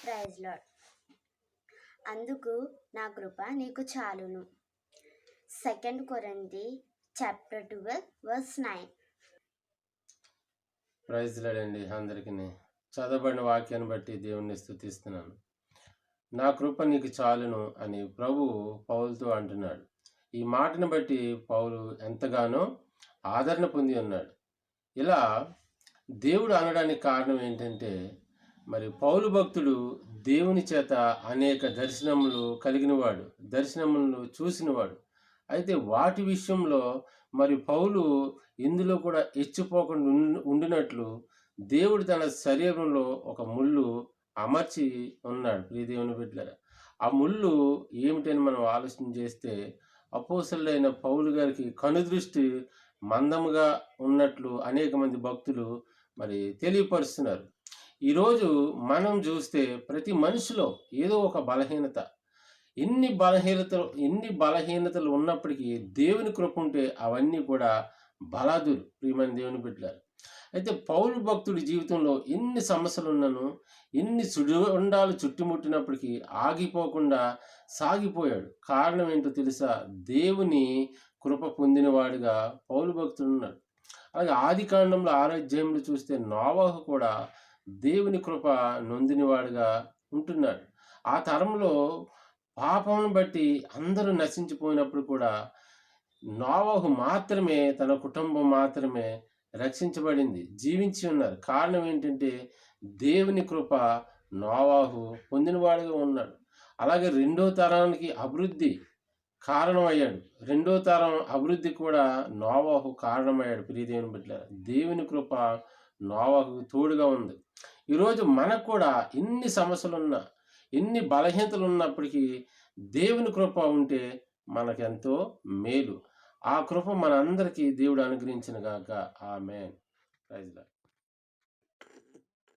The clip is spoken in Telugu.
Praise lord. అందుకు నా కృప నీకు చాలును. 2 కొరింథీ చాప్టర్ 12 వర్స్ 9. ప్రైజ్ లార్డ్ అండి. అందరికీ చదవబడిన వాక్యాన్ని బట్టి దేవుణ్ణి స్తుతిస్తున్నాను. నా కృప నీకు చాలును అని ప్రభువు పౌలుతో అంటున్నాడు. ఈ మాటను బట్టి పౌలు ఎంతగానో ఆదరణ పొంది ఉన్నాడు. ఇలా దేవుడు అనడానికి కారణం ఏంటంటే, మరి పౌలు భక్తుడు దేవుని చేత అనేక దర్శనములు కలిగినవాడు, దర్శనములను చూసినవాడు. అయితే వాటి విషయంలో మరి పౌలు ఇందులో కూడా హెచ్చిపోకుండా ఉండినట్లు దేవుడు తన శరీరంలో ఒక ముళ్ళు అమర్చి ఉన్నాడు. ప్రియ దేవుని బిడ్డలారా, ఆ ముళ్ళు ఏమిటని మనం ఆలోచన చేస్తే, అపోస్తలుడైన పౌలు గారికి కనుదృష్టి మందముగా ఉన్నట్లు అనేక మంది భక్తులు మరి తెలియపరుస్తున్నారు. ఈరోజు మనం చూస్తే ప్రతి మనిషిలో ఏదో ఒక బలహీనత, ఎన్ని బలహీనతలు ఉన్నప్పటికీ దేవుని కృప ఉంటే అవన్నీ కూడా బలాదులు. ప్రియమైన దేవుని బిడ్డలారు, అయితే పౌలు భక్తుడి జీవితంలో ఎన్ని సమస్యలు ఉన్నను, ఎన్ని సుడిగుండాలు చుట్టుముట్టినప్పటికీ ఆగిపోకుండా సాగిపోయాడు. కారణం ఏంటో తెలుసా? దేవుని కృప పొందినవాడిగా పౌలు భక్తుడు ఉన్నాడు. అలాగే ఆదికాండంలో 6వ అధ్యాయంలో చూస్తే నోవహు కూడా దేవుని కృప నొందినవాడుగా ఉంటున్నాడు. ఆ తరంలో పాపమును బట్టి అందరూ నశించిపోయినప్పుడు కూడా నోవహు మాత్రమే, తన కుటుంబం మాత్రమే రక్షించబడింది, జీవించి ఉన్నారు. కారణం ఏంటంటే దేవుని కృప నోవహు పొందినవాడుగా ఉన్నాడు. అలాగే 2వ తరానికి అభివృద్ధి కారణమయ్యాడు. 2వ తరం అభివృద్ధి కూడా నోవహు కారణమయ్యాడు. ప్రియ దేవుని బిడ్డలారా, దేవుని కృప నోవహుకు తోడుగా ఉంది. ఈరోజు మనకు కూడా ఎన్ని సమస్యలున్నా, ఎన్ని బలహీనతలు ఉన్నప్పటికీ దేవుని కృప ఉంటే మనకెంతో మేలు. ఆ కృప మనందరికీ దేవుడు అనుగ్రహించిన గాక. ఆమేన్. Praise lord.